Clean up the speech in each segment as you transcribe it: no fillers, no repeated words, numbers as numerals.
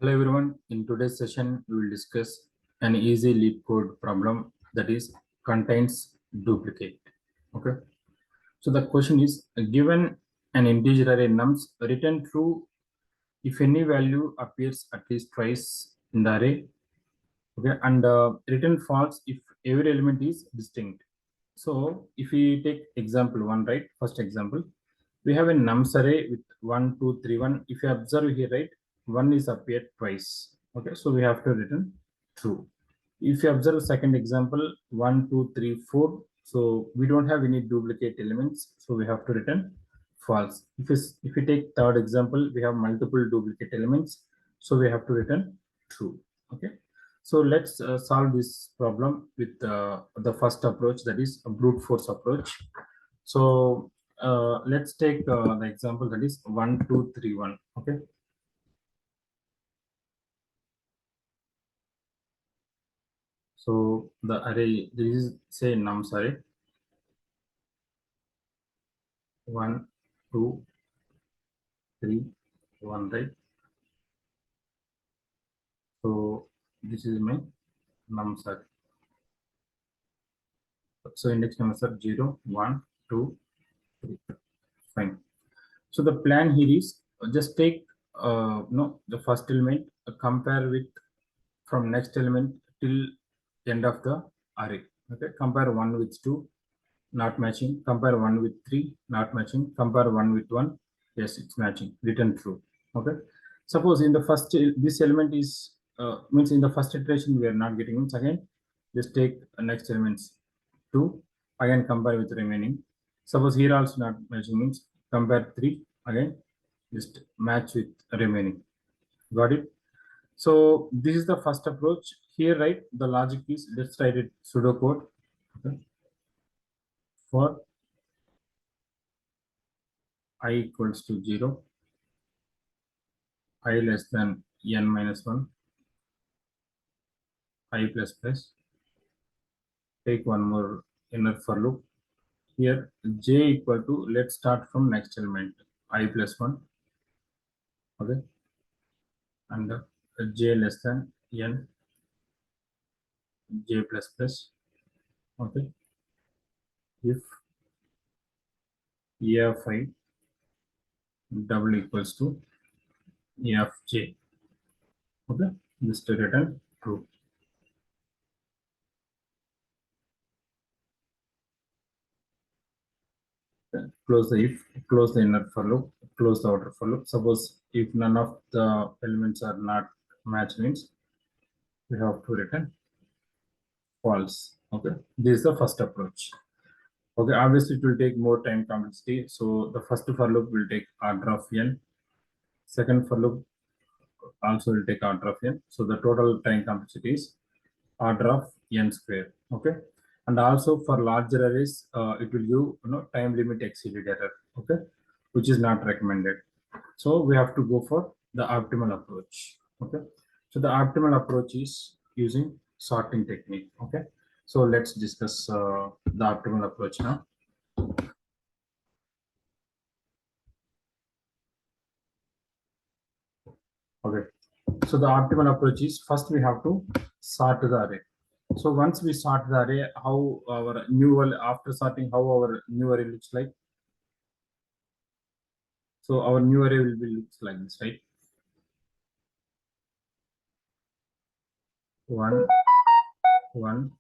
Hello everyone. In today's session, we will discuss an easy LeetCode problem that is contains duplicate. Okay. So the question is given an integer array nums, return true if any value appears at least twice in the array. Okay, and return false if every element is distinct. So if we take example one, right? First example, we have a nums array with 1, 2, 3, 1. If you observe here, right, 1 is appeared twice. Okay, so we have to return true. If you observe second example, 1, 2, 3, 4. So we don't have any duplicate elements, so we have to return false. If you take third example, we have multiple duplicate elements, so we have to return true. Okay. So let's solve this problem with the first approach, that is a brute force approach. So let's take the example that is 1, 2, 3, 1. Okay. So the array, this is say nums array 1, 2, 3, 1, right? So this is my nums array. So index numbers are 0, 1, 2, 3. Fine. So the plan here is just take no the first element, compare with from next element till end of the array. Okay, compare 1 with 2, not matching. Compare 1 with 3, not matching. Compare 1 with 1, yes, it's matching. Return true. Okay. Suppose in the first this element is means in the first iteration we are not getting it. Again, just take next elements 2, again compare with remaining. Suppose here also not matching, means compare 3, again just match with remaining. Got it? So this is the first approach. Here, right, the logic is, let's write it pseudocode. Okay. For I equals to 0, I less than n minus 1, I plus plus. Take one more inner for loop. Here j equal to, let's start from next element, I plus 1. Okay. And j less than n, j plus plus. Okay. If a of I double equals to a of j. Okay. This to return true. Close the if, close the inner for loop, close the outer for loop. Suppose if none of the elements are not matched, means we have to return false. Okay, this is the first approach. Okay, obviously it will take more time complexity. So the first for loop will take order of n. Second for loop also will take order of n. So the total time complexity is order of n square. Okay, and also for larger arrays, it will give time limit exceeded error. Okay, which is not recommended. So we have to go for the optimal approach. Okay, so the optimal approach is using sorting technique. Okay, so let's discuss the optimal approach now. Okay, so the optimal approach is, first we have to sort the array. So once we sort the array, how our new array, after sorting, how our new array looks like. So our new array will be looks like this, right? 1, 1,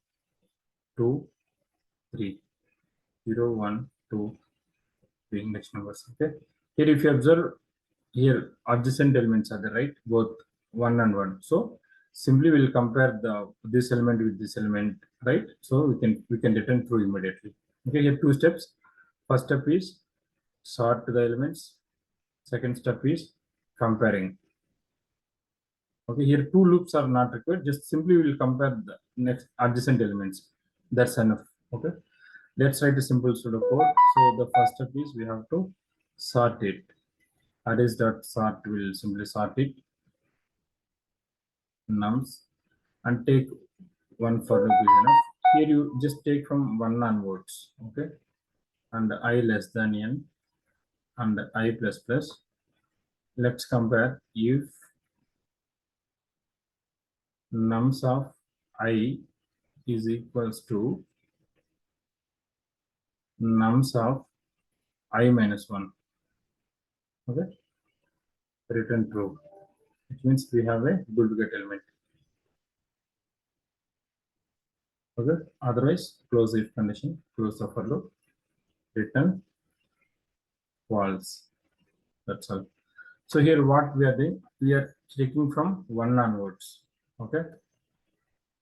2, 3, 0, 1, 2, 3 index numbers. Okay. Here, if you observe, here adjacent elements are there, right? Both 1 and 1. So simply we'll compare this element with this element, right? So we can return true immediately. Okay. Here two steps. First step is sort the elements. Second step is comparing. Okay, here two loops are not required. Just simply we will compare the next adjacent elements. That's enough. Okay, let's write a simple pseudocode. So the first step is we have to sort it. Arrays dot sort will simply sort it nums and take one for loop is enough. Here you just take from 1 onwards. Okay, and I less than n and I plus plus. Let's compare if nums of I is equals to nums of I minus 1. Okay, return true, which means we have a duplicate element. Okay, otherwise close if condition, close the for loop, return false. That's all. So here what we are doing, we are checking from 1 onwards. Okay,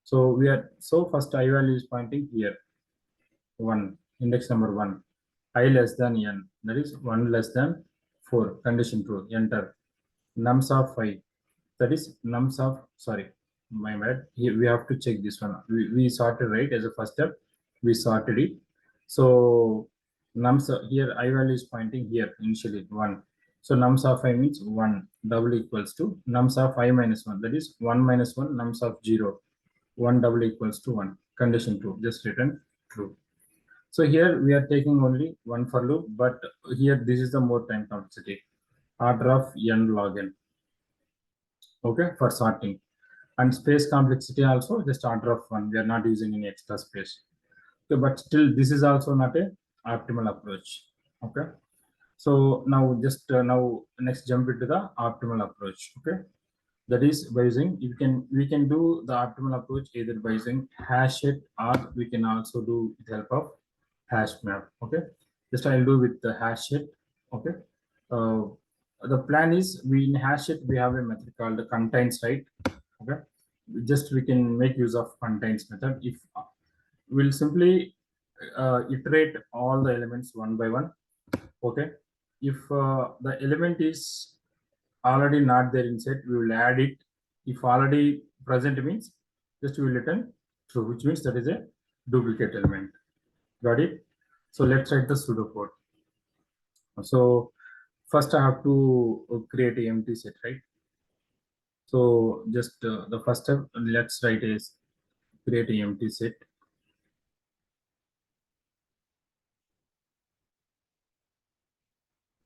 so we are, so first I value is pointing here 1, index number 1, I less than n, that is 1 less than 4, condition true, enter. Nums of 5, that is nums of, sorry, my bad, here we have to check this one. We sorted right as a first step, we sorted it. So nums here I value is pointing here initially 1, so nums of I means 1 double equals to nums of I minus 1, that is 1 minus 1, nums of 0, 1 double equals to 1, condition true, just return true. So here we are taking only one for loop, but here this is the more time complexity, order of n log n. Okay, for sorting. And space complexity also just order of 1, we are not using any extra space. Okay, but still this is also not a optimal approach. Okay, so now just now next jump into the optimal approach. Okay, that is by using, we can do the optimal approach either by using hash it, or we can also do with help of hash map. Okay, just I'll do with the hash it. Okay, uh, the plan is, we in hash it we have a method called the contains, right? Okay, just we can make use of contains method. If we'll simply iterate all the elements one by one. Okay, if the element is already not there inside, we will add it. If already present means just we will return true, which means that is a duplicate element. Got it? So let's write the pseudocode. So first I have to create a empty set, right? So just the first step, let's write is create a empty set.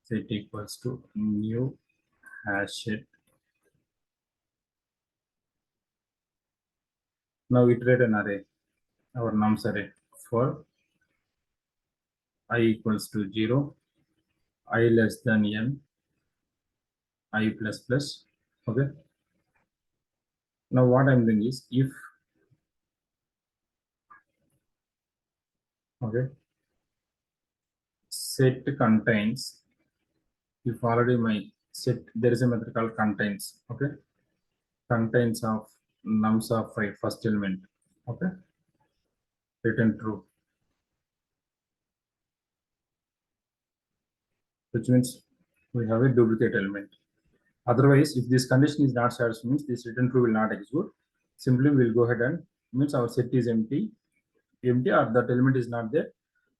Set equals to new hash set. Now iterate an array, our nums array, for I equals to 0, I less than n, I plus plus. Okay, now what I'm doing is, if, okay, set contains, if already my set, there is a method called contains. Okay, contains of nums of 5, first element. Okay, return true, which means we have a duplicate element. Otherwise, if this condition is not satisfied, means this return true will not execute. Simply we'll go ahead and, means our set is empty, or that element is not there.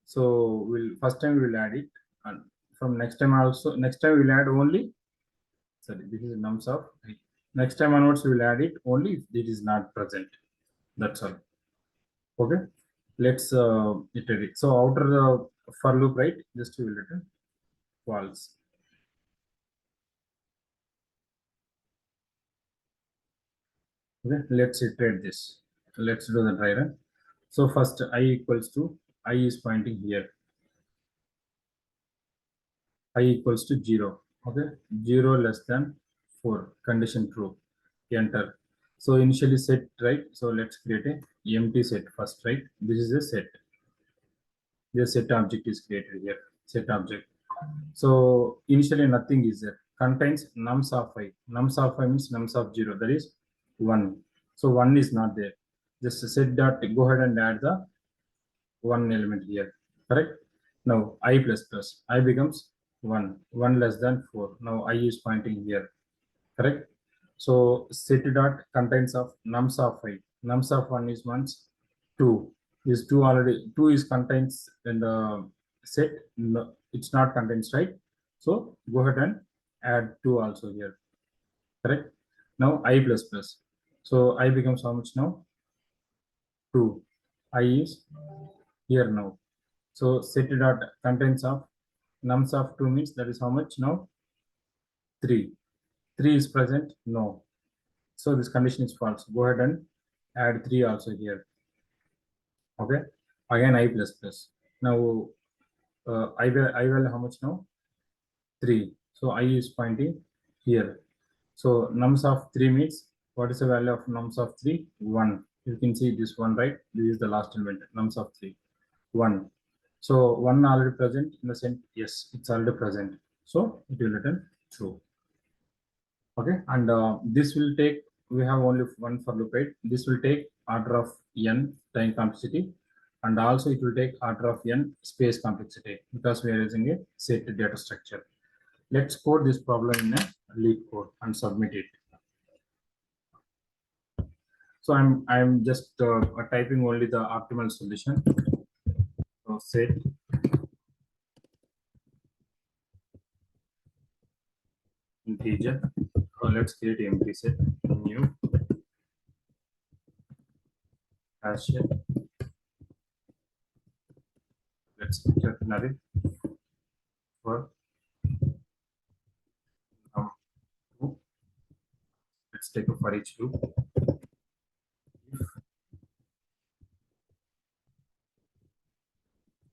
So we'll, first time we will add it, and from next time also, next time we'll add only, sorry, this is nums of, next time onwards we will add it only if it is not present. That's all. Okay, let's iterate. So outer for loop, right, just we will return false. Okay, let's iterate this. Let's do the dry run. So first I equals to, I is pointing here, I equals to 0. Okay, 0 less than 4, condition true, enter. So initially set, right? So let's create a empty set first, right? This is a set, the set object is created here, set object. So initially nothing is there, contains nums of 5, nums of 5 means nums of 0, that is 1. So 1 is not there, just set dot, go ahead and add the 1 element here, correct? Now I plus plus, I becomes 1, 1 less than 4, now I is pointing here, correct? So set dot contains of nums of 5, nums of 1 is once 2, is 2, already 2 is contains in the set, no, it's not contains, right? So go ahead and add 2 also here, correct? Now I plus plus, so I becomes how much now? 2, I is here now. So set dot contains of nums of 2 means that is how much now? 3. 3 is present? No. So this condition is false. Go ahead and add 3 also here. Okay, again I plus plus. Now I will how much now? 3. So I is pointing here. So nums of 3 means, what is the value of nums of 3? 1. You can see this one, right? This is the last element, nums of 3, 1. So 1 already present in the sense, yes, it's already present. So it will return true. Okay, and this will take, we have only one for loop, right? This will take order of n time complexity, and also it will take order of n space complexity, because we are using a set data structure. Let's code this problem in a LeetCode and submit it. So I'm just typing only the optimal solution. So set integer. Let's create empty set, new hash. Let's ternary for num2. Let's take a for each loop.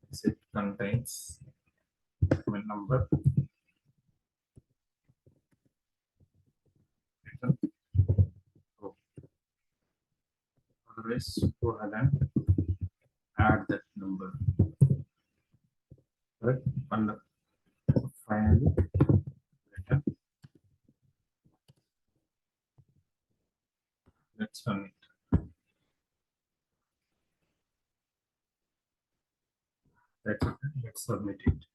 If set contains element number, return row. Otherwise, go ahead and add that number. Right? And finally, return. Let's run it. That's it. Let's submit it.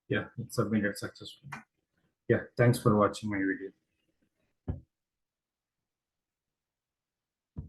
Yeah, it's submitted successfully. Yeah, thanks for watching my video.